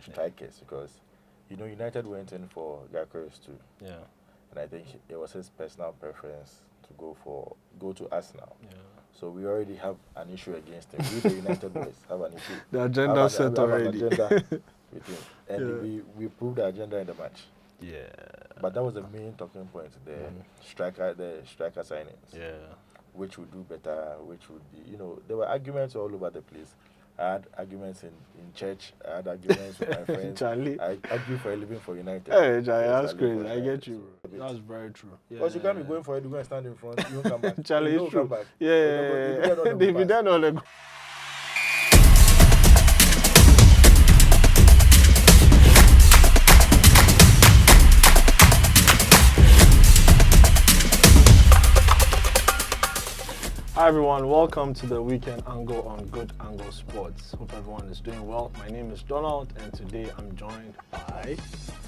the strikers, because United went in for Gyökeres too. Yeah. And I think it was his personal preference to go to Arsenal. Yeah. So we already have an issue against him. We, the United boys, have an issue. The agenda set already. An agenda with him. And Yeah. we proved the agenda in the match. Yeah. But that was the main talking point, the striker signings. Yeah. Which would do better, which would be, there were arguments all over the place. I had arguments in church, I had arguments with my friends. Charlie. I argued for a living for United. Hey, Charlie, that's crazy. I get you. That's very true. Because you can't be going for it, you're going to stand in front, you won't come back. Charlie, you it's true. Come back. Yeah. They be done all the. Hi everyone, welcome to the Weekend Angle on Good Angle Sports. Hope everyone is doing well. My name is Donald and today I'm joined by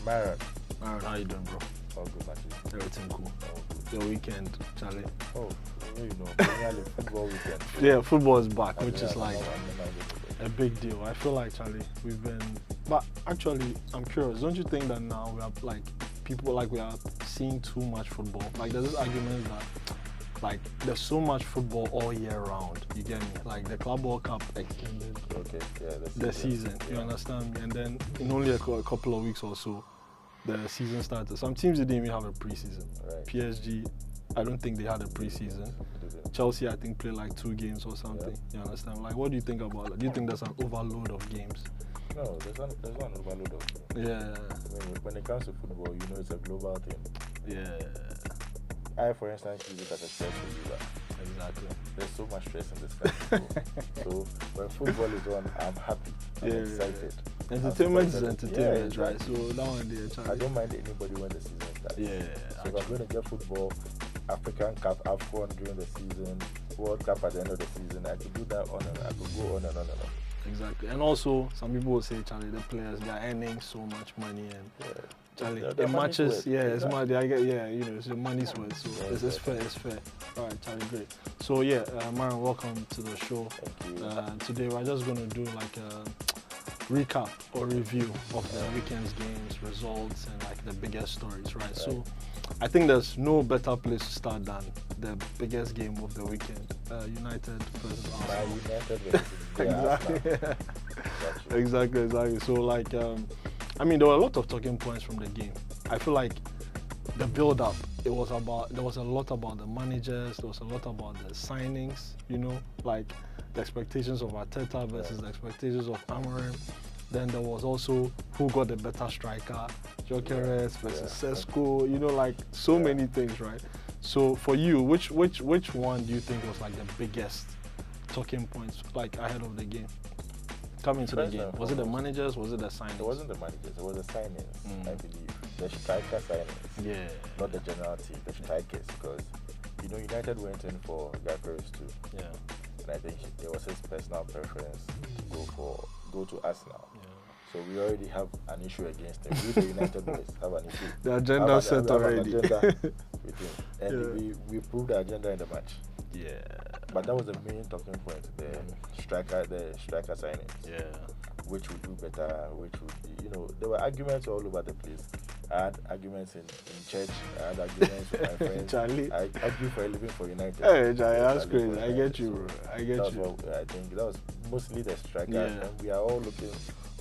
Myron. Myron, how you doing, bro? All good, Matthew. Everything cool. All good. Your weekend, Charlie. Oh, Premier League football weekend. Yeah, football is back, which is Yeah, like I'm a big deal. I feel like, Charlie, we've been, but actually, I'm curious. Don't you think that now we are like people like we are seeing too much football? Like there's this argument that like there's so much football all year round. You get me? Like the Club World Cup extended the season. You understand me? And then in only a couple of weeks or so, the season started. Some teams didn't even have a preseason. Right. PSG, I don't think they had a preseason. Chelsea, I think, played like 2 games or something. Yeah. You understand? Like, what do you think about that? Do you think there's an overload of games? No, there's not overload of games. Yeah. When it comes to football, it's a global thing. Yeah. I, for instance, use it as a stress reliever. Exactly. There's so much stress in this country. So when football is on, I'm happy. I'm excited. Entertainment is entertainment, yeah, right? So that one there, I don't mind anybody when the season starts. Yeah. So if I'm going to get football, African Cup, AFCON during the season, World Cup at the end of the season, I could do that on and I could go on and on and on. Exactly. And also, some people will say, Charlie, the players, they are earning so much money and Charlie, they're it matches, it's exactly. money. I get, it's your money's worth. So it's fair, it's fair. All right, Charlie, great. So Myron, welcome to the show. Thank you. Today we're just going to do like a recap or review of the weekend's games, results, and like the biggest stories, right? So I think there's no better place to start than the biggest game of the weekend, United versus Arsenal. United versus Exactly. So like, there were a lot of talking points from the game. I feel like the build-up, there was a lot about the managers, there was a lot about the signings, like the expectations of Arteta versus the expectations of Myron. Then there was also who got the better striker, Gyökeres versus Sesko, like so many things, right? So for you, which one do you think was like the biggest talking points like ahead of the game? Coming to the game, was it the managers? Was it the signings? It wasn't the managers. It was the signings. I believe the striker signings. Yeah. Not the general team. The strikers, because United went in for Gyökeres too. Yeah. And I think it was his personal preference to go to Arsenal. Yeah. So we already have an issue against him. We, the United boys, have an issue. The agenda set already. An agenda with him. And we proved the agenda in the match. Yeah. But that was the main talking point, the striker signings. Yeah. Which would do better, which would be, there were arguments all over the place. I had arguments in church, I had arguments with my friends. Charlie. I argued for a living for United. Hey, Charlie, that's crazy. I get you, bro. I get you. What, I think that was mostly the striker, and we are all looking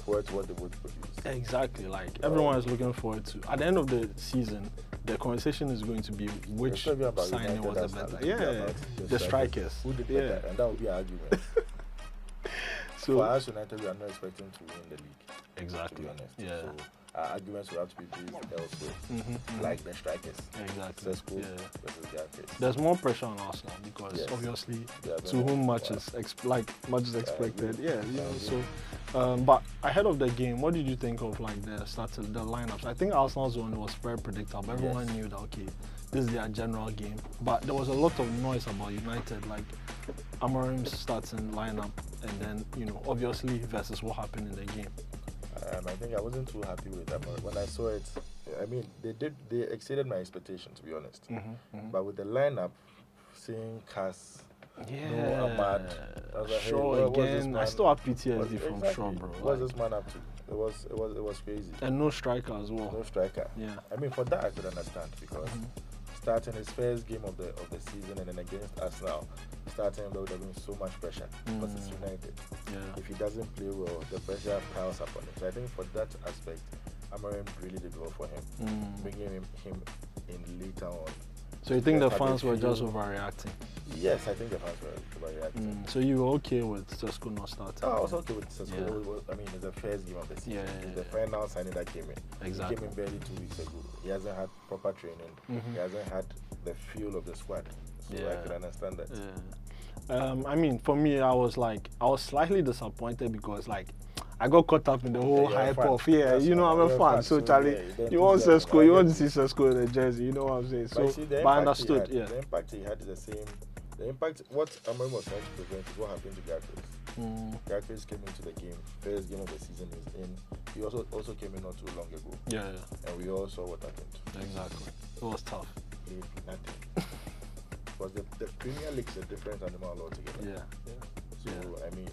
forward to what they would produce. Exactly, like everyone is looking forward to. At the end of the season, the conversation is going to be which signing was the better. Yeah, the strikers. Who did better, and that would be an argument. So for us, United, we are not expecting to win the league. Exactly. To be honest. Yeah. So our arguments will have to be based elsewhere, like the strikers. Exactly. Sesko versus Gyökeres. There's more pressure on Arsenal because obviously to whom much is expected. But ahead of the game, what did you think of like the lineups? I think Arsenal's one was very predictable. Everyone knew that this is their general game. But there was a lot of noise about United, like Amorim's starting lineup, and then obviously versus what happened in the game. I think I wasn't too happy with them when I saw it. I mean, they exceeded my expectations, to be honest. But with the lineup, seeing Cass, Ahmad, I was like, Shaw again. I still have PTSD from exactly. Shaw, bro. What's this man up to? It was crazy. And no striker as well. No striker. Yeah. I mean, for that I could understand because starting his first game of the season and then against Arsenal, starting there would have been so much pressure because it's United. Yeah. If he doesn't play well, the pressure piles up on him. So I think for that aspect, Myron really did well for him, bringing him in later on. So you think the fans were just overreacting? Yes, I think the fans were overreacting. So you were okay with Sesko not starting? I was okay with Sesko. Yeah. I mean, it's the first game of the season. It's the final signing that came in. Exactly. He came in barely 2 weeks ago. He hasn't had proper training. He hasn't had the feel of the squad. So I could understand that. Yeah. I mean, for me, I was slightly disappointed because I got caught up in the whole hype of I'm a fan. So Charlie, you want Sesko, you want to see Sesko in the jersey, you know what I'm saying? So, but I understood, The impact he had is the same. The impact, what Amorim was trying to prevent is what happened to Garkis. Garkis came into the game, first game of the season is in. He also came in not too long ago. Yeah. And we all saw what happened. Exactly. It was tough. Played nothing. Because the Premier League is a different animal altogether. Yeah. So, I mean,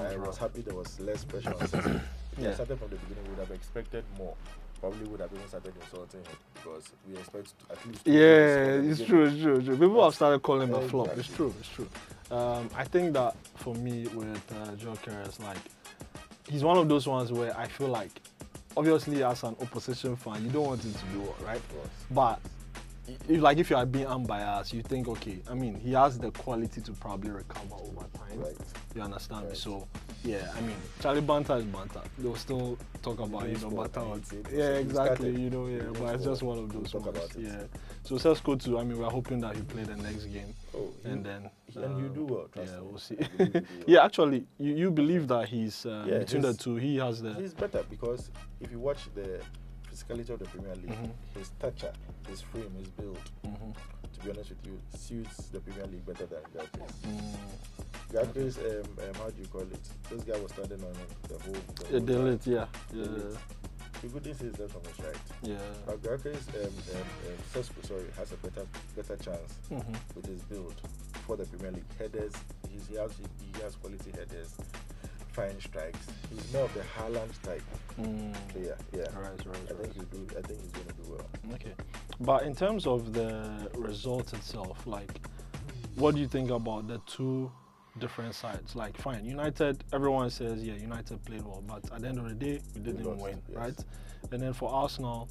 I was happy there was less pressure on Sesko. If I started from the beginning, we would have expected more. Probably would have even started insulting him because we expect at least. Yeah, it's true. People have started calling him a flop. It's true. I think that for me with Joe Carey, he's one of those ones where I feel like, obviously as an opposition fan, you don't want him to do well, right? But if you are being unbiased, you think, okay, I mean, he has the quality to probably recover over time. Right. You understand me? So, yeah, I mean, Charlie banter is banter. They'll still talk about, banter. Yeah, exactly, but it's just one of those ones. Yeah. So, Sesko too, I mean, we're hoping that he play the next game. And you do well, trust me. We'll see. Well. Yeah, actually, you believe that he's, between the two, he has the... He's better because if you watch the physicality of the Premier League, his stature, his frame, his build, to be honest with you, suits the Premier League better than Garkis. Garkis, how do you call it? This guy was standing on the whole delete, yeah. You couldn't see himself from his right. Yeah. But Garkis, Sesko, has a better chance with his build for the Premier League. Headers, he has quality headers. Fine strikes. He's more of the Haaland type player. Yeah. Right. I think he's going to do well. Okay. But in terms of the result itself, what do you think about the two different sides? Fine, United, everyone says, United played well, but at the end of the day, we didn't win, right? And then for Arsenal,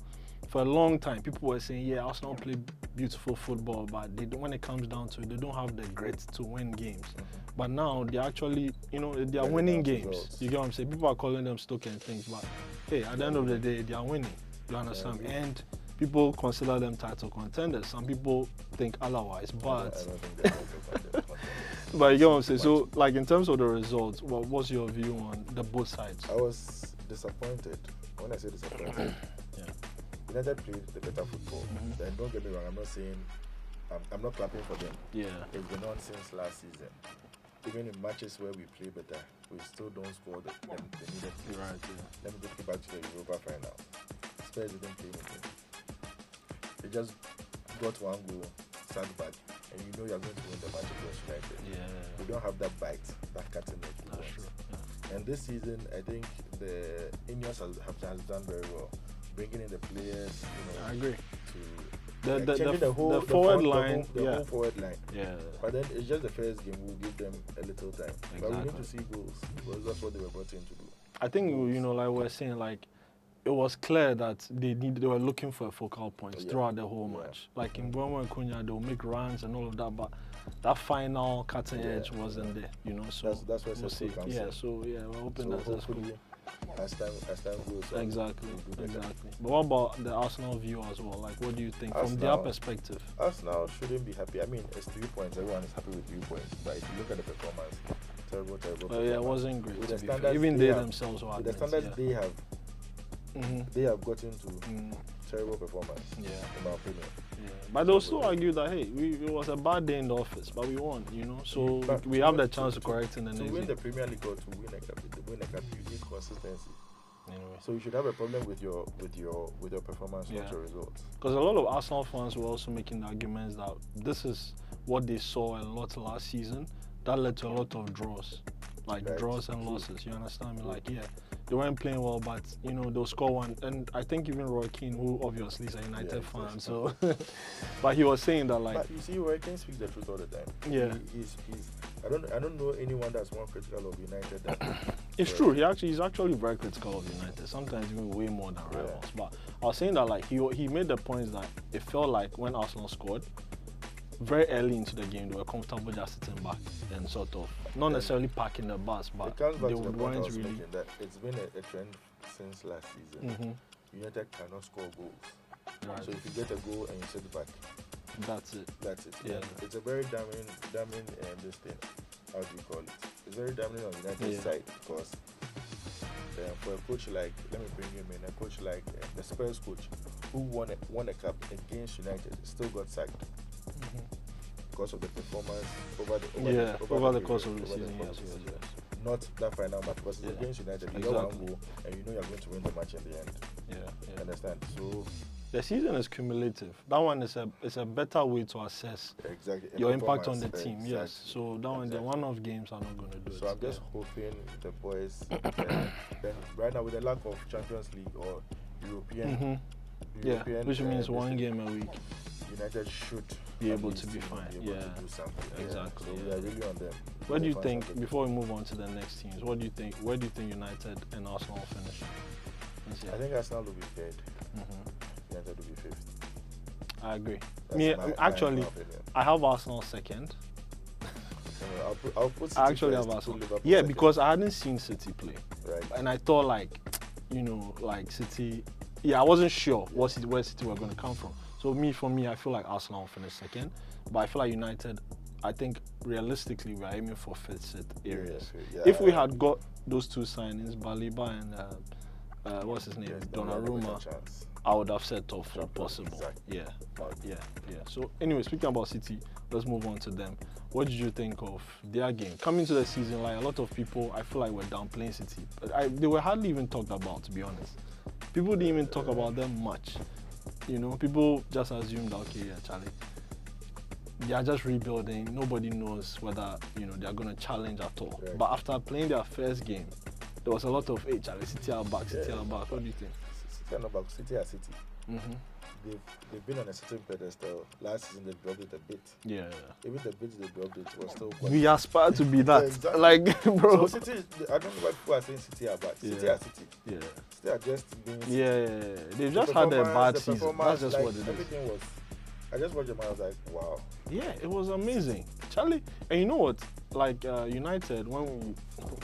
for a long time, people were saying, Arsenal played beautiful football, but when it comes down to it, they don't have the grit to win games. But now they're actually, they are winning games. You get what I'm saying? People are calling them stoke and things, but hey, at the end of the day, they are winning. You understand? And people consider them title contenders. Some people think otherwise, but I don't think they're title contenders. But you get what I'm saying? So, in terms of the results, what's your view on the both sides? I was disappointed. When I say disappointed, United played the better football. Then don't get me wrong, I'm not saying I'm not clapping for them. Yeah. It's been on since last season. Even in matches where we play better, we still don't score the needed goals. Right, Let me take you back to the Europa final. Spurs didn't play anything. They just got one goal, sat back, and you know you're going to win the match against United. Yeah. We don't have that bite, that cutting edge. That's true. Yeah. And this season, I think the Ineos has done very well, bringing in the players. I agree. The whole forward line. The whole forward line. Yeah. But then it's just the first game. We'll give them a little time. Exactly. But we need to see goals because that's what they were brought in to do. I think we're saying it was clear that they were looking for a focal point throughout the whole match. In Mbeumo and Cunha, they'll make runs and all of that, but that final cutting edge wasn't there. So that's where we'll see. Yeah. So we're hoping that that's good. As time goes on. Exactly. But what about the Arsenal view as well? What do you think from their perspective? Arsenal shouldn't be happy. I mean, it's 3 points. Everyone is happy with 3 points. But if you look at the performance, terrible performance. Yeah, it wasn't great. With the standards even they themselves were. With the standards they have gotten to terrible performance. Yeah. In my opinion. Yeah. But they'll still argue that it was a bad day in the office, but we won. So we have the chance to correct in the next game. To win the Premier League or to win a cup, you need consistency. Anyway. So you should have a problem with your performance, not your results. Because a lot of Arsenal fans were also making the arguments that this is what they saw a lot last season. That led to a lot of draws, draws and losses. You understand me? they weren't playing well, but they'll score one. And I think even Roy Keane, who obviously is a United fan, so but he was saying that, like, but you see, Roy Keane speaks the truth all the time. Yeah. He's I don't know anyone that's more critical of United than it's true. He's actually very critical of United. Sometimes even way more than rivals. But I was saying that, like, he made the point that it felt like when Arsenal scored, very early into the game, they were comfortable just sitting back and sort of not necessarily parking the bus, but it comes back they to the point I weren't was really. making, that it's been a trend since last season. United cannot score goals. Right. So if you get a goal and you sit back, That's it. Yeah. Yeah. It's a very damning this thing. How do you call it? It's very damning on United's side, because for a coach like, let me bring him in, a coach like the Spurs coach, who won a cup against United, still got sacked because of the performance over the course of the season. Yes. Not that final match, because it's against United. You got one goal, and you know you're going to win the match in the end. Yeah. Understand? So the season is cumulative. That one is a better way to assess your impact on the team. Exactly. Yes. So that one, the one-off games are not going to do it. So I'm just hoping the boys, then right now with the lack of Champions League or European, which means one game a week, United should be able to be fine. To do something. Exactly. So we are really on them. Where do you think, before we move on to the next teams, where do you think United and Arsenal will finish? I think Arsenal will be third. United will be fifth. I agree. Actually, I have Arsenal second. I'll put City I actually first, have Arsenal. Liverpool Yeah, second. because I hadn't seen City play. Right. And I thought, like City, I wasn't sure where City were going to come from. So for me, I feel like Arsenal will finish second. But I feel like United, I think realistically, we're aiming for fifth, sixth areas. If we had got those two signings, Baliba and what's his name, Donnarumma, I would have said top four possible. Exactly. Yeah. So anyway, speaking about City, let's move on to them. What did you think of their game? Coming to the season, like, a lot of people, I feel like, were downplaying City. They were hardly even talked about, to be honest. People didn't even talk about them much. People just assumed, okay, yeah, Charlie, they are just rebuilding. Nobody knows whether, they're going to challenge at all. Right. But after playing their first game, there was a lot of, hey, Charlie, City are back, City are back. What do you think? City are not back. City are City. They've been on a certain pedestal. Last season they dropped it a bit. Yeah. Even the bit they dropped it was still quite. We aspire to be that. Exactly. Like, bro. So City, I don't know why people are saying City are back. City are City. Yeah. City are just being City. Yeah. They've just had a bad season. That's just like, what it is. Everything was. I just watched them and I was like, wow. Yeah, it was amazing, Charlie. And you know what? Like United, when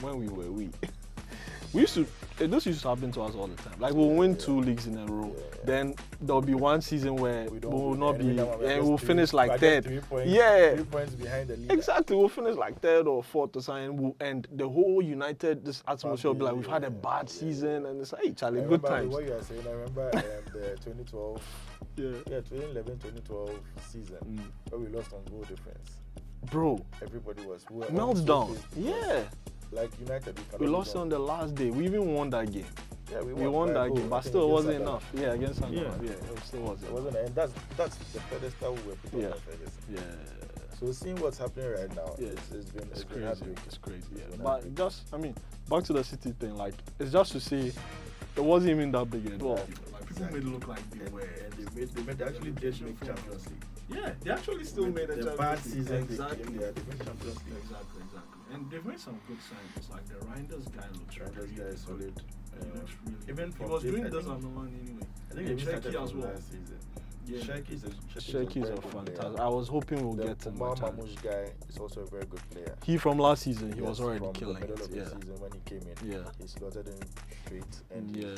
we were we used to. This used to happen to us all the time. Like, we'll win 2 leagues in a row. Then there'll be one season where we'll not be, and we'll finish like third. 3 points, yeah. 3 points behind the league. Exactly, we'll finish like third or fourth or something. And the whole United, this atmosphere will be like, we've had a bad season, and it's like, hey, Charlie, good times. What you are saying, I remember the 2012, 2011, 2012 season where we lost on goal difference. Bro, everybody was meltdown. Yeah. Like United, we lost on the last day. We even won that game. Yeah, we won that game, but still it wasn't enough. Yeah, against Sunderland. Yeah, it still wasn't. It wasn't, and that's the pedestal we were put on the pedestal. Yeah. So seeing what's happening right now, it's been crazy. It's crazy. Yeah. But just, back to the City thing. Like, it's just to say, it wasn't even that big a deal. Like, people made it look like they were, and they actually did make Champions League. Yeah, they actually still made a Champions League. Bad season, exactly. They made Champions League. Exactly. And they've made some good signings. Like the Reinders guy looks really solid. He looks really even he was doing this on the one anyway. I think they Shaky as well. Last season. Yeah. Shaky's a fantastic. I was hoping we'll get him. The Mamouche guy is also a very good player. He from last season, he was already from killing the middle it. of the season when he came in. Yeah. He slotted in straight and doing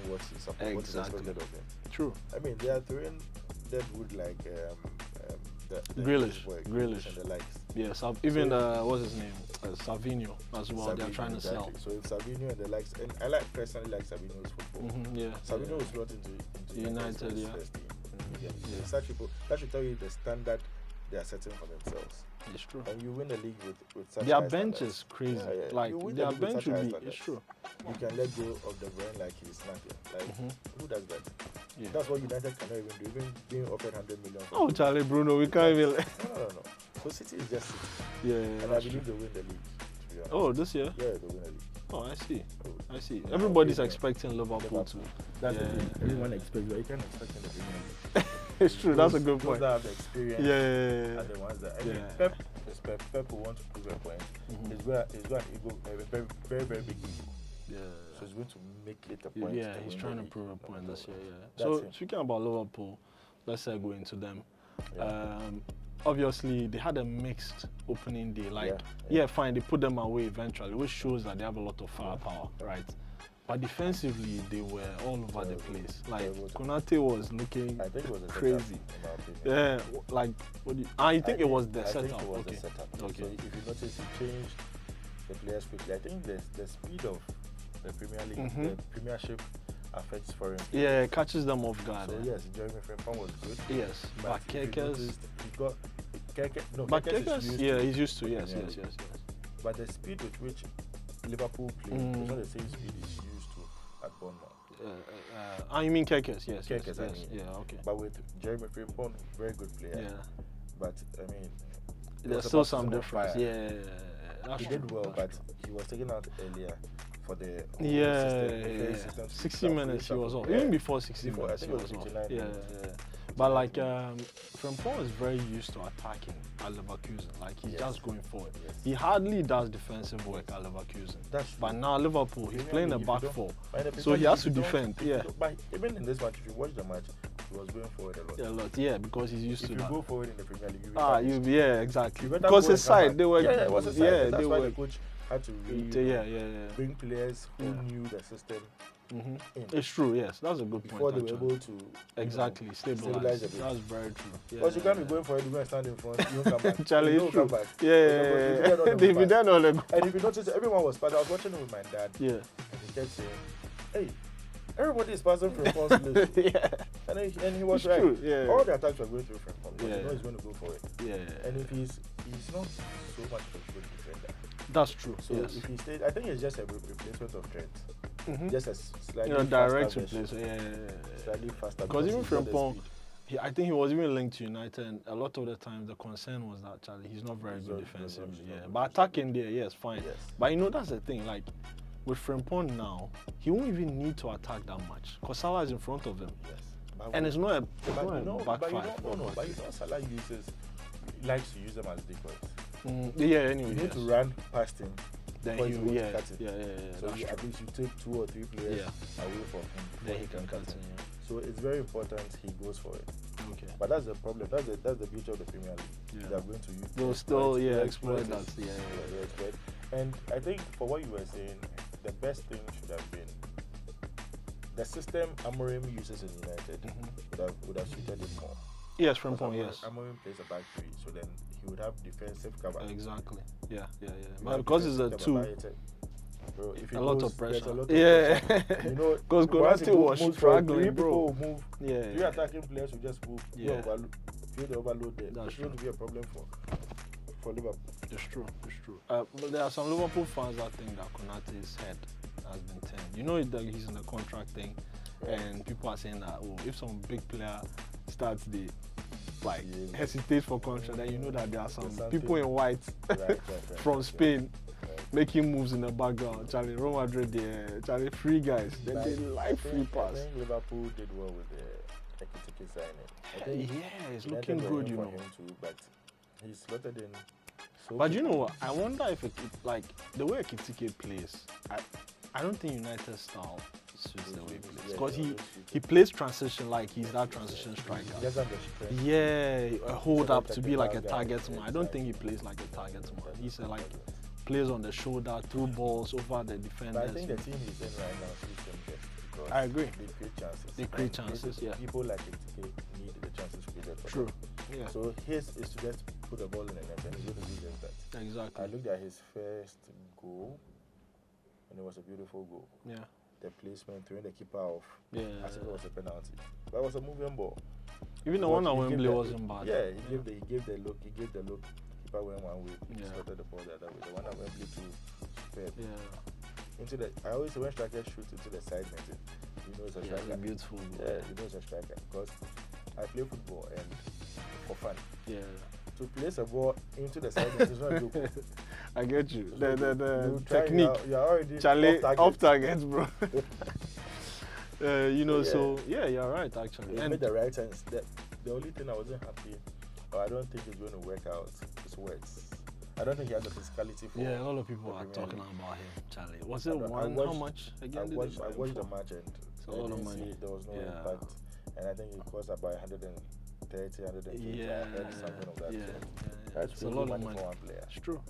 what he expected of him. True. They are throwing Deadwood like Grealish and the likes. Yeah, even what's his name? Savinho as well. They're trying to sell. So if Savinho and the likes, and I personally like Savinho's football. Savinho was brought into United, first team. That should tell you the standard they are setting for themselves. It's true. And you win the league with such their bench is crazy. Yeah. Like their bench will be. It's true. You can let go of the brain like he's nothing. Like who does that? Yeah. That's what United cannot even do. Even being offered 100 million. Oh, Charlie Bruno, we can't even. No. So City is just City. Yeah. And I believe they win the league. To be honest. Oh, this year? Yeah, they win the league. Oh, I see. I see. In Everybody's our opinion, expecting Liverpool to. That's Yeah, the thing. yeah. Everyone expects, but you can't expect in the Premier League. It's true. That's a good Those point. that have the experience Yeah. are the ones that. I mean, Yeah. Pep is Pep. Pep will want to prove a point. He's got an ego, a very big ego. Yeah. So he's going to make it a point. Yeah, to he's win trying the to prove a league, no point matter this year. what. Yeah. That's So him. speaking about Liverpool, let's go into them. Yeah. Obviously, they had a mixed opening day. Like, fine, they put them away eventually, which shows that they have a lot of firepower, right? But defensively, they were all over the place. Like, Konate was looking I think it was a crazy. setup, in my opinion. Yeah, like, you think it was the I setup? think it was Okay. the setup. Okay. So if you notice, he changed the players quickly. I think the speed of the Premier League, the Premiership affects foreign players. Yeah, it catches them off guard. So yes, Jeremy Frimpong was good. Yes, but if you Kekes. noticed, he got Keke. No, But Kekes is Kekes, used yeah, to he's used to. Yes. But the speed with which Liverpool play is not the same speed he's used to at Bournemouth. You mean Kekes? Yes. Kekes, I mean. Yeah, okay. But with Jeremy Frimpong, very good player. Yeah. But I mean, There's still some difference. Yeah. That's he true. did well, That's but true. he was taken out earlier for the system, 60 minutes he was off. Even before 60 minutes he was off. Yeah. But like Frimpong is very used to attacking at Leverkusen. Like he's just going forward. Yes. He hardly does defensive work at Leverkusen. But now Liverpool, he's playing a back four, so he has to defend. Yeah. But even in this match, if you watch the match, he was going forward a lot. Yeah, because he's used to that. If you go forward in the Premier League, exactly. Because his side, they were. Yeah, it was a side. Yeah, that's they why were. the coach had to really bring players who knew the system. It's true, yes. That's a good before point. Before they were able to stabilize it. That's very true. Because you can't be going for it, you're going to stand in front, you won't come back. Charlie, you won't come back. They'll be there on the go. And if you notice, everyone was passing. I was watching it with my dad. Yeah. And he kept saying, hey, everybody is passing from Frimpong's place. And he was right. True, yeah. All the attacks were going through Frimpong. Yeah. You know he's going to go for it. Yeah. And if he's not so much of a good defender. That's true. So if he stayed, I think it's just a replacement of Trent. Just a slightly direct faster replacement. Slightly faster. Because even Frimpong, I think he was even linked to United, and a lot of the time the concern was that Charlie, he's not very good defensively. But attacking there, yes, fine. Yes. But that's the thing. Like with Frimpong now, he won't even need to attack that much because Salah is in front of him. Yes. And it's not a back five. But Salah likes to use them as decoys. Anyway. You need to run past him. Then So at least you take 2 or 3 players away from him before he can cut it. So it's very important he goes for it. Okay. But that's the problem. That's the beauty of the Premier League. They are going to use. They'll still exploit that. They exploit. And I think for what you were saying, the best thing should have been the system Amorim uses in United would have suited him more. Yes, Frimpong, yes. Amorim plays a back 3, so then he would have defensive cover. Exactly. Yeah. But because it's a 2, bro, if a lot of pressure. Pressure. You know, because Konate was struggling, bro. Move. 3 attacking players will just move. Feel the overload there. That's going to be a problem for Liverpool. It's true. But there are some Liverpool fans that think that Konate's head has been turned. You know that he's in the contract thing, and people are saying that if some big player starts the hesitate for contract, then you know that there are some people in white from Spain making moves in the background. Charlie, Real Madrid, Charlie, free guys. Then they like free pass. I think Liverpool did well with the Ekitike signing. It's looking good, you know. Him too, but he's slotted in. But you know what? I wonder if the way Ekitike plays, I don't think United style suits the way he plays. Because he plays transition like he's that transition striker. A hold up to be like a target man. I don't think he plays like a target man. He's plays on the shoulder, through balls over the defenders. But I think the team he's in right now suits him best. Because I agree. They create chances. People like Ekitike need the chances created for them. Yeah. So his is to just put the ball in the net and he's going to do just that. Exactly. I looked at his first goal and it was a beautiful goal. Yeah. The placement, throwing the keeper off. I think it was a penalty. But it was a moving ball. Even the one at Wembley wasn't bad. Yeah, he gave the look. Keeper went one way. He spotted the ball the other way. The one at Wembley too. Superb. I always say when strikers shoot into the side net, you know it's a striker. It's a beautiful goal. Yeah, you know it's a striker because I play football and for fun. Yeah. To place a ball into the side net is not a joke. I get you. The You try, technique. you're already Charlie, off target. bro. You know, Yeah. so yeah, you're right actually. He And made the right sense. The only thing I wasn't happy, or I don't think it's going to work out, is words. I don't think he has the physicality for. yeah, a lot of people the are Premier talking League. about him, Charlie. Was I it don't- I one? watched- How much I again? watched, did I they buy him watched the for? match and It's a I lot of didn't see money. there was no Yeah. impact. And I think it cost about 130, 120. Yeah, I heard something of that. yeah, sort. yeah. That's It's a really lot of money money. for one player. It's true.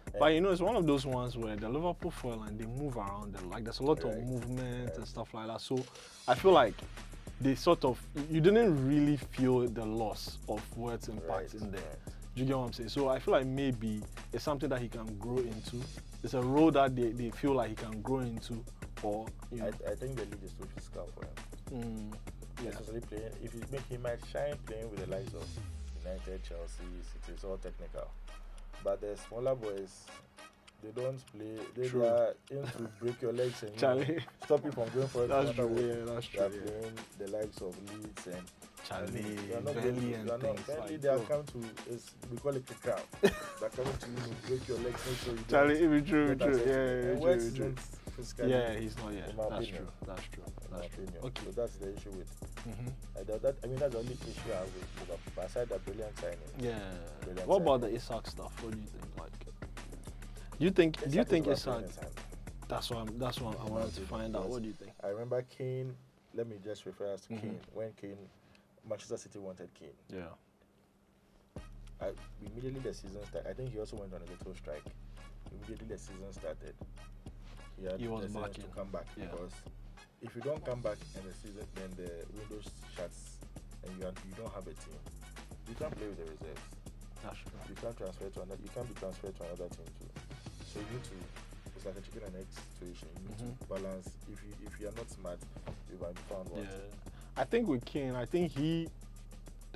And But you know, it's one of those ones where the Liverpool foil and they move around. Like there's a lot of Right, movement right. and stuff like that. So I feel like they sort of you didn't really feel the loss of Wirt's impact in there. right. Do you get what I'm saying? So I feel like maybe it's something that he can grow into. It's a role that they feel like he can grow into, or you know. I think the league is too physical for him. Yeah. Especially playing, if he might shine playing with the likes of United, Chelsea, City, it's all technical. But the smaller boys, they don't play. They True. are into break your legs and Charlie. stop you from going for it. That's no matter true. what. Yeah, that's They are true. Yeah. playing the likes of Leeds and Charlie, you are not Burnley going to, and you are not, things Burnley, like they are that. come to, we call it kick out. They're coming to you to break your legs, make sure you Charlie, don't it be true, get true. access to it. Yeah, And true, West true. isn't physically, Yeah, he's not. Yeah, in my that's opinion. true. That's true. in my That's true. opinion. Okay. So that's the issue with, Mhm. I mean, that's the only issue I have with Liverpool. Aside that brilliant signing. Yeah. Brilliant What about signing. the Isak stuff? What do you think? Like, do you think is Isak? overplaying his hand. That's what I wanted to find out. What do you think? I remember Kane, let me just refer us to Mhm. Kane. When Manchester City wanted Kane. Yeah. Immediately the season started, I think he also went on a little strike. Immediately the season started, He was the sense back to in. come back Yeah. because if you don't come back in the season, then the window shuts and you don't have a team. You can't play with the reserves. That's true. You can't transfer to another. You can't be transferred to another team too. So you need to. It's like a chicken and egg situation. You need to balance. If you are not smart, you might be found Yeah. wanting. I think with Kane, I think he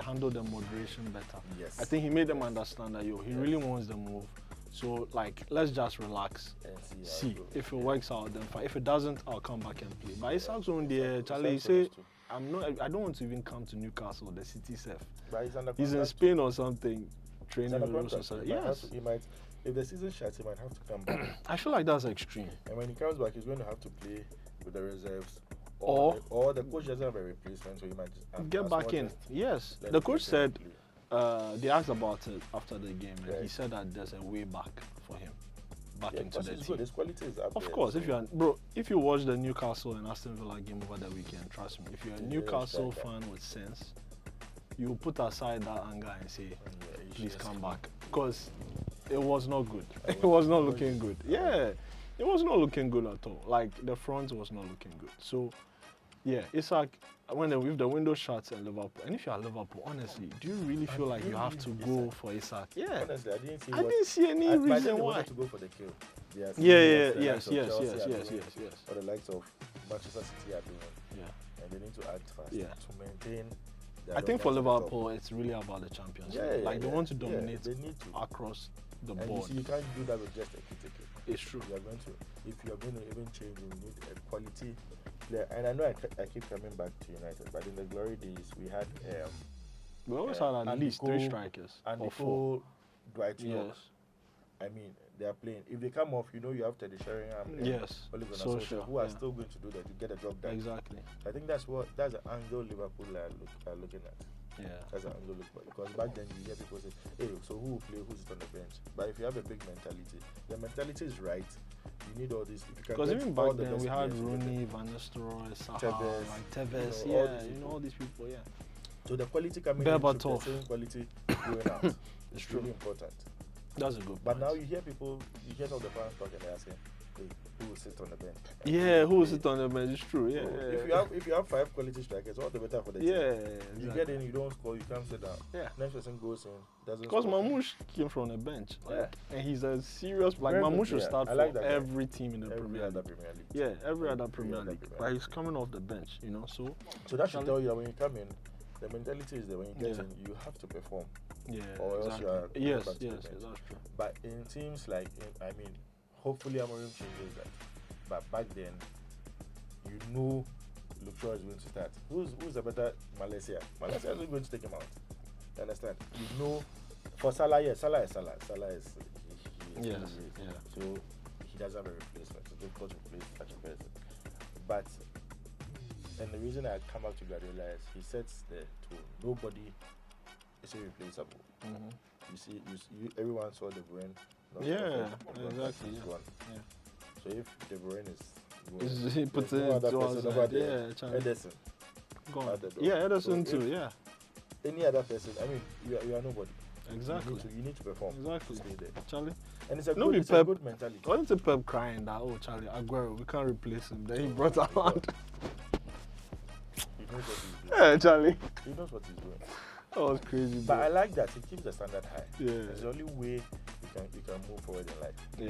handled the moderation better. Yes. I think he made them understand that he really wants the move. So like, let's just relax. And See how it goes. if it works out, then fine. If it doesn't, I'll come back and play. But Isak's on Isak- there, Charlie. He Isak's say, finished too. I don't want to even come to Newcastle, the city self. But he's under He's in contract. Spain or something, He's training under with Real contract, so Society. he might have Yes, to- he might. If the season shuts, he might have to come back. I feel like that's extreme. And when he comes back, he's going to have to play with the reserves. Or- Or the coach doesn't have a replacement, so he might just Get as back much in. as Yes, let the him coach play, said play. they asked about it after the game, and he Right. said that there's a way back for him, back Yeah, into because the it's team. good. His quality is up Of there, course, so- if you watch the Newcastle and Aston Villa game over the weekend, trust me, if you're a Yeah, Newcastle striker. fan with sense, you put aside that anger and say, Yeah, he please should come just- back, because it was not good. It It was not was- looking good. Yeah, it was not looking good at all. Like the front was not looking good. So, yeah, Isak, with the window shuts and Liverpool, and if you are Liverpool, honestly, do you really feel like you have to go for Isak? Yeah, Honestly, I didn't see. I didn't see any by then reason they why. wanted to go for the kill. They are seeing Yeah, what the yes, likes of yes, Chelsea yes, are yes, doing, yes. Or the likes of Manchester City are doing, Yeah. and they need to act fast Yeah. to maintain. Their I think for dominance at the top. Liverpool, it's really about the Champions Yeah, League. yeah, Like they yeah, want to yeah, dominate they need to. across the And you board. see, you can't do that with just a ticket. It's true. You are going to, if you are going to even change, you need a quality player. And I know I keep coming back to United, but in the glory days, we had We always had at Andy least Cole, 3 strikers Andy or 4. Cole, Dwight York. Yes. I mean, they are playing. If they come off, you have Teddy Sheringham and Yes. Oliver So Solskjaer, sure, who are yeah. still going to do that to get the job done. Exactly. I think that's the angle Liverpool are looking at. Yeah. That's the angle because back then you hear people say, "Hey, so who will play? Who's it on the bench?" But if you have a big mentality, the mentality is right. You need all this. Because even back then we had Rooney, Van Nistelrooy, Saha, Tevez, like Tevez, all yeah, these all these people, yeah. So the quality coming in should be the Berbatov. same quality going out. It's true. really important. That's a good But point. now you hear some of the fans talking, they're asking, "Hey, who will sit on the bench?" Yeah, who will Hey, sit on the bench? It's true, yeah. so if you have 5 quality strikers, all the better for the team. yeah, You exactly. get in, you don't score, you can't sit down. Yeah. Next person goes in, doesn't Because score. Mamouche came from the bench, like, Yeah. and he's a serious. Like Very good Mamouche should player. start I like for that guy. every team in the Every Premier other League. Premier League. Yeah, every other Every Premier other League. Premier But League. he's coming off the bench, So So that should Charlie- tell you that when you come in, the mentality is that when you get Yeah. in, you have to perform. yeah, Or else exactly. you are going Yes, back to the yes, bench. that's true. But in teams like, hopefully Amorim changes that. But back then, Luke Shaw is going to start. Who's a better Malaysia? Malaysia is going to take him out. You understand? For Salah, yes, Salah is Yes. Yeah. So he doesn't have a replacement. It's difficult to replace such a person. But and the reason I come back to Guardiola is he sets the tone. Nobody is irreplaceable. You see, everyone saw De Bruyne. Exactly. Yeah. So if De Bruyne is he puts no other person over there. Ederson. Gone. Ederson too. Yeah. Any other person, I mean, you are nobody. Exactly. You need to perform. Exactly. To stay there. Charlie. And it's a No, good mentality. Wasn't it Pep crying that, oh, Charlie, Aguero, we can't replace him? Then he brought around. He knows what he's doing. Yeah, Charlie. He knows what he's doing. That was crazy. But I like that. He keeps the standard high. Yeah. It's the only way you can move forward in life. Yeah,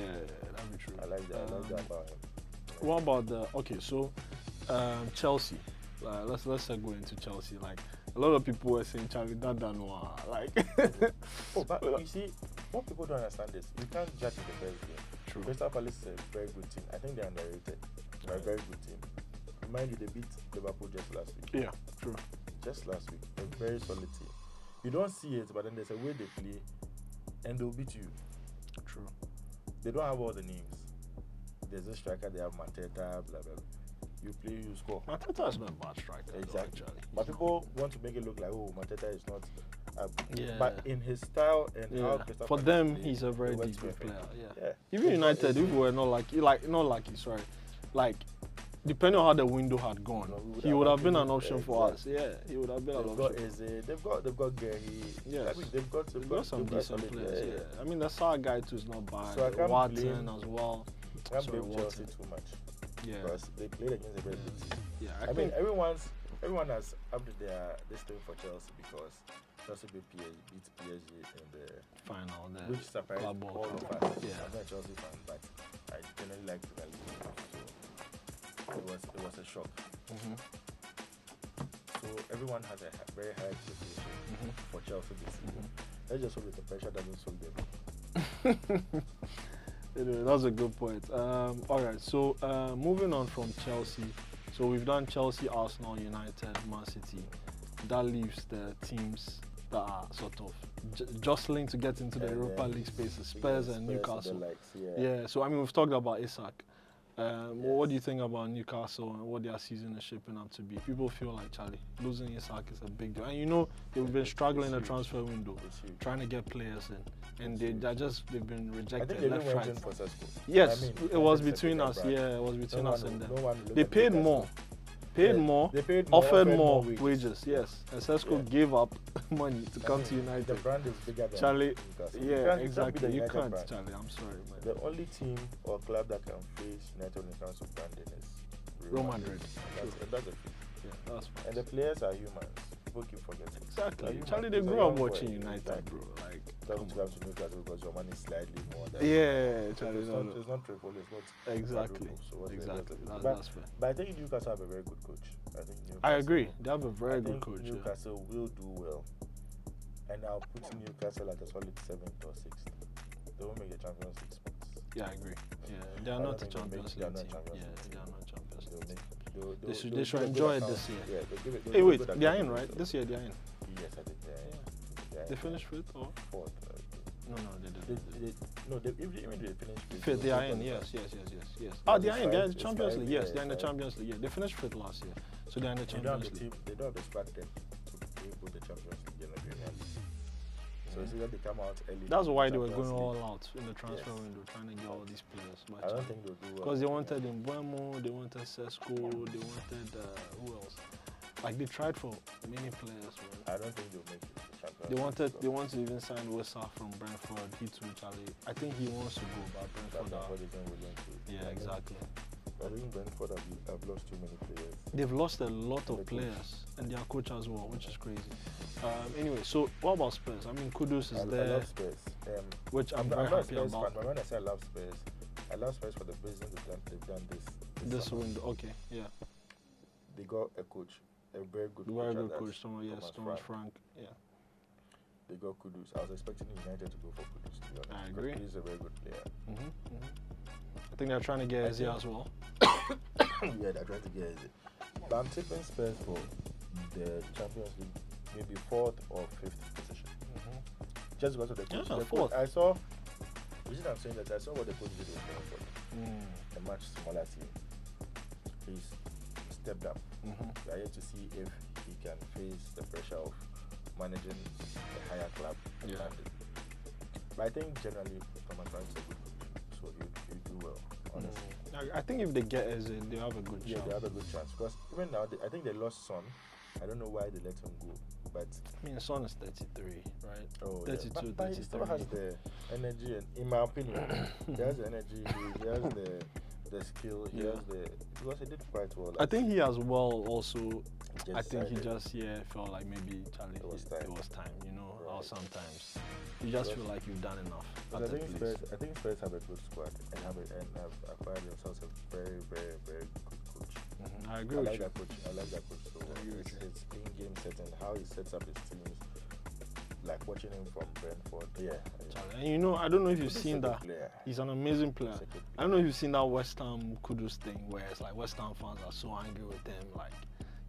that'd be true. I like that. I like that about him. What about Chelsea? Let's segue into Chelsea. Like, a lot of people were saying Charlie Dada Noir. Like, but you see, what people don't understand is you can't judge the first game. True. Crystal Palace is a very good team. I think they're underrated. They're a very good team. Mind you, they beat Liverpool just last week. Yeah, true. Just last week, a very solid team. You don't see it, but then there's a way they play, and they'll beat you. True. They don't have all the names. There's a striker. They have Mateta, blah blah. You play, you score. Mateta is not a bad striker. Exactly. But people want to make it look like, oh, Mateta is not. Yeah. But in his style and how Crystal for Palace them, play, he's a very decent player. Yeah. Yeah. Even United, if we were not lucky, like depending on how the window had gone, he would have been an option for us. Yeah, he would have been an option. They've got Gary. Yes. I mean, they've got some decent players. Yeah. I mean, the Sar guy too is not bad. So I can't Watson as well. I can't blame Chelsea too much. Yeah. Because they played against a very good team. Yeah. I mean, everyone has upped this thing for Chelsea because Chelsea beat PSG in the final, which surprised all of us. Yeah. I'm not a Chelsea fan, but I generally like Premier League. So it was a shock. So everyone has a very high expectation for Chelsea this season. Let's just hope that the pressure doesn't swing them. Anyway, that's a good point. All right, so moving on from Chelsea. So we've done Chelsea, Arsenal, United, Man City. That leaves the teams that are sort of jostling to get into the Europa League spaces, Spurs and Newcastle. Yeah, so I mean, we've talked about Isak. What do you think about Newcastle and what their season is shaping up to be? People feel like, Charlie, losing Isak is a big deal. And you know, they've been struggling in the transfer window, trying to get players in. And they've been rejected left, right. Yes, it was between us. Yeah, it was between us and them. They paid more. Offered more wages. Yes, and Sesko gave up money to come to United. The brand is bigger than Charlie. Newcastle. Yeah, exactly. You can't, brand. Charlie. I'm sorry, man. The only team or club that can face United when it comes to branding is Real Madrid. That's the truth. Yeah, that's fine. And the players are humans. People keep forgetting. Exactly. Charlie, they grew up watching United, bro. Like, come to Newcastle because your money is slightly more than. Yeah, Charlie. It's not triple. It's not exactly. Exactly. That's fair. But I think Newcastle have a very good coach. I agree. They have a very good coach. Newcastle will do well, and I'll put Newcastle at a solid 7th or 6th. They won't make the Champions League spots. Yeah, I agree. Yeah, they are not a Champions League team. They are not Champions League. They should enjoy it this year. Yeah, hey, wait, they are in, right? This year they are in. Yes, I think they are in. They finished 5th or 4th. No, they didn't. Even they finished 5th, they are in. Yes. Oh, they are in. They are in the Champions League. Yes, they are in the Champions League. Yeah, they finished 5th last year, so they are in the Champions League. They don't have the squad depth to play for the Champions League and the Premier League. So it's either they come out early. That's why they were going all out in the transfer window, trying to get all these players. I don't think they'll do well. Because they wanted Mbuemo, they wanted Sesko, they wanted who else? Like they tried for many players. I don't think they'll make it. They wanted to even sign Wissa from Brentford. He too, Charlie. I think he wants to go, but Brentford isn't willing to. Yeah, exactly. I think Brentford have lost too many players. They've lost a lot of players and their coach as well, which is crazy. Anyway, so what about Spurs? I mean, Kudus is there. I love Spurs. Which I'm very happy about. But when I say I love Spurs for the business they've done this window. Okay, yeah. They got a coach, a very good coach. Thomas Frank. Yeah. They got Kudus. I was expecting United to go for Kudus, to be honest. I agree. He's a very good player. I think they're trying to get Eze as well. Yeah, they're trying to get Eze. But I'm tipping Spurs for the Champions League, maybe 4th or 5th position. Just because of the coach. Yeah, 4th. I saw reason I'm saying that I saw what the coach did with Brentford, a much smaller team. He's stepped up. We are yet to see if he can face the pressure of managing a higher club. Yeah. But I think generally Thomas Frank is a good coach, so he'll do well, honestly. I think if they get Eze, they have a good chance. Yeah, they have a good chance. Because even now, I think they lost Son. I don't know why they let him go. But I mean, Son is 33, right? Oh, 32, yeah. But he 33. still has the energy, and in my opinion, he has the energy, he has the skill, he has the, because he did quite well. I think he as well also, I think he decided. just, felt like maybe, Charlie, it was time, you know, or Right. sometimes you just feel like you've done enough. I think Spurs have a good squad and have acquired themselves a very, very, very good coach. I agree with you. I like that coach so well. His in-game setting, how he sets up his teams, like watching him from Brentford. Yeah. Charlie. And you know, I don't know if you've seen good that. player. He's an amazing player. He's a good player. I don't know if you've seen that West Ham kudos thing where it's like West Ham fans are so angry with him, like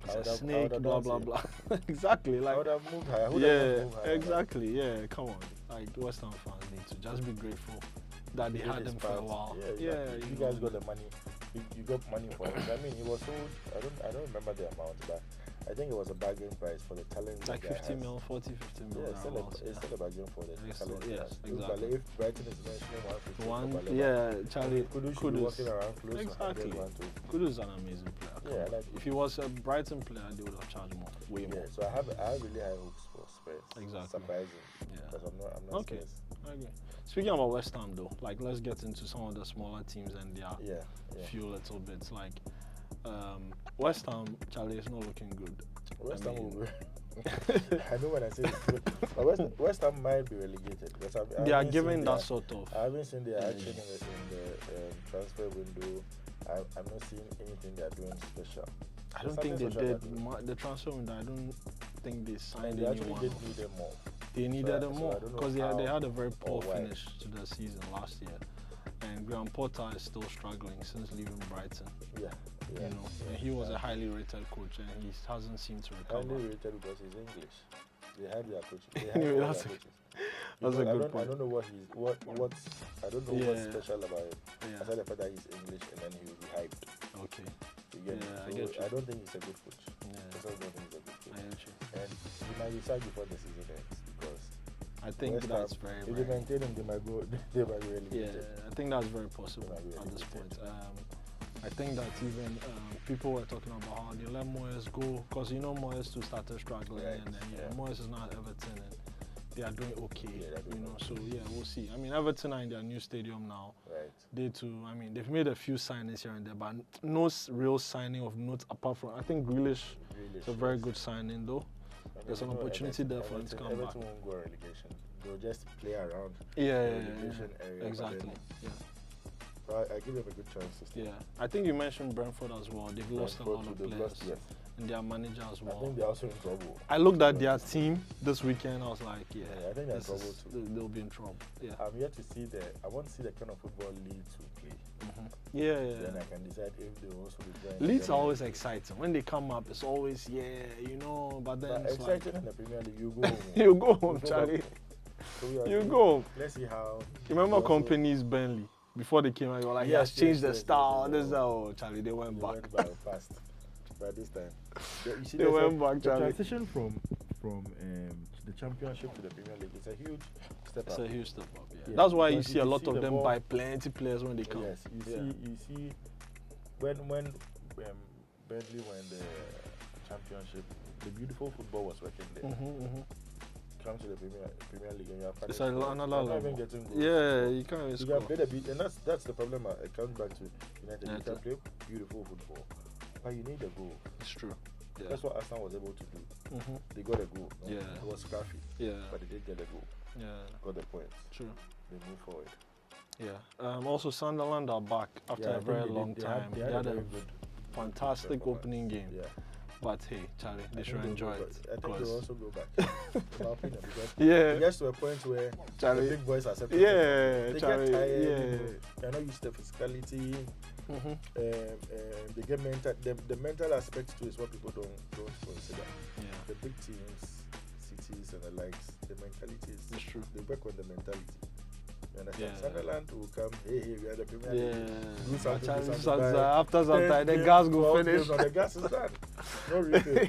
he's a snake, blah blah blah. Exactly, I like would have moved higher. exactly, yeah. Come on, like West Ham fans need to just be grateful that they had him for a while. Yeah, you guys got the money. You got money for it. I mean, he was sold. I don't remember the amount, but I think it was a bargain price for the talent. Like 50 mil, 40, 50 mil. Yeah, it's still a bargain for the talent. Yes, But exactly. if Brighton is mentioning 150, Charlie, Kudus walking around close exactly. to 100, Kudus is an amazing player. Yeah, like if he was a Brighton player, they would have charged more, way more. So I have really high hopes for Spurs. Exactly. Surprising. Yeah. Because I'm not Okay. Spurs. I agree. Speaking about West Ham though, like let's get into some of the smaller teams and their few little bits. Like West Ham, Charlie, is not looking good. West Ham will be. I know when I say it's good, but West Ham might be relegated because they are giving that sort of. I haven't seen their action in the transfer window. I'm not seeing anything they are doing special. I don't think they did the transfer window. I don't think they signed they anyone. actually did need them more. They needed them more because they had a very poor why. finish to the season last year, and Graham Potter is still struggling since leaving Brighton. Yeah. You know, and he was a highly rated coach, and he hasn't seemed to recover. Highly rated because he's English. They had their coaches. Anyway, that's a good point. I don't know what's I don't know what's special about him. Aside the fact that he's English and then he will be hyped. Okay. I get you. I don't think he's a good coach. I don't think he's a good coach. I get you. And he might be sacked before the season ends because I think that's very. If they maintain him, they might go. They might really. Yeah, I think that's very possible at this point. I think that even people were talking about how they let Moyes go because you know Moyes too started struggling and then Moyes is now at Everton and they are doing okay. So we'll see. I mean, Everton are in their new stadium now. Right. They too. I mean, they've made a few signings here and there, but no real signing of note apart from I think Grealish is a very good signing though. There's an opportunity there for him to come back. Everton won't go relegation. They'll just play around. Relegation area. Exactly. I give them a good chance to stay. Yeah, I think you mentioned Brentford as well. They've lost a lot of players. And their manager as well. I think they're also in trouble. I looked at their team this weekend. I was like, I think they're in trouble too. They'll be in trouble. Yeah. I'm yet to see I want to see the kind of football Leeds will play. Then I can decide if they will also be joining. Leeds are always exciting. When they come up, it's always but then it's exciting in the Premier League. You go home. You go home, Charlie. You go home. Let's see how. Remember Company's Burnley? Before they came out, you were like, he has changed the style. This is Charlie, they went back. Fast. By this time. You see, they went back, the Charlie. transition from the Championship to the Premier League is a huge step up. It's a huge step up, That's why you see a lot of them buy plenty players when they come. Yes, you see when Burnley won the Championship, the beautiful football was working there. Come to the Premier League and you have another level. Even getting goals. You can't even score. You can play and that's the problem. It comes back to United. You can play beautiful football, but you need a goal. It's true. That's what Arsenal was able to do. They got a goal. It was scrappy. But they did get a goal. Got the points. True. They move forward. Also, Sunderland are back after a very long time. They had a good, fantastic opening game. But hey, Charlie, they should enjoy it. I think they'll also go back. In my opinion, because it gets to a point where the big boys are separated. They Charlie, get tired. They're not used to physicality. They get mental. The mental aspect too is what people don't consider. The big teams, cities and the likes, the mentality is. It's true. They work on the mentality. You understand? Yeah. Sunderland will come, hey, we are the Premier Yeah. League. Do But something, Charlie, do something. after some 10 time, the games, gas go 12 finish. games, and the gas is done. No refill.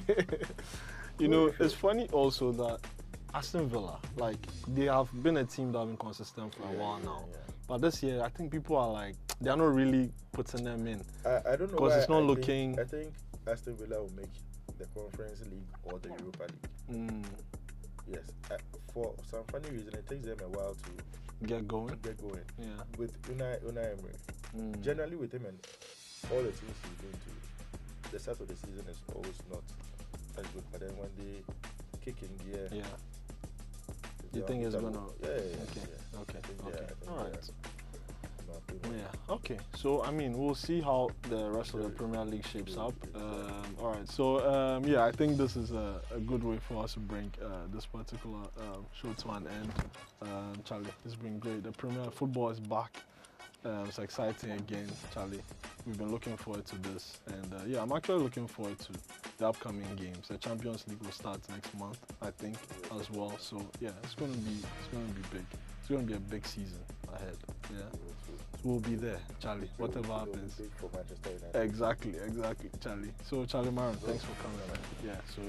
You know, it's funny also that Aston Villa, like, they have been a team that have been consistent for a while now. Yeah. But this year, I think people are like, they are not really putting them in. I don't know Because why. it's not looking. I think Aston Villa will make the Conference League or the Europa League. Yes. For some funny reason, it takes them a while to Get going. Yeah. With Unai Emery. Mm. Generally, with him and all the teams he's been to, the start of the season is always not as good. But then when they kick in gear, Yeah. You think it's gonna? Yeah. Okay. Yeah, All right. Yeah. Yeah. Okay. So I mean, we'll see how the rest of the Premier League shapes up. All right. So yeah, I think this is a good way for us to bring this particular show to an end. Charlie, it's been great. The Premier Football is back. It's exciting again, Charlie. We've been looking forward to this, and yeah, I'm actually looking forward to the upcoming games. The Champions League will start next month, I think, as well. So yeah, it's going to be big. It's going to be a big season ahead. Yeah, so we'll be there, Charlie. Whatever happens. Big for Manchester United. Exactly, Charlie. So Charlie Myron, thanks for coming. Yeah, so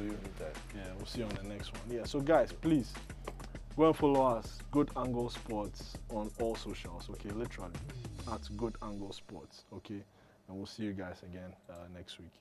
we'll see you on the next one. Yeah, so guys, please go and follow us, Good Angle Sports, on all socials. Okay, literally at Good Angle Sports. Okay, and we'll see you guys again next week.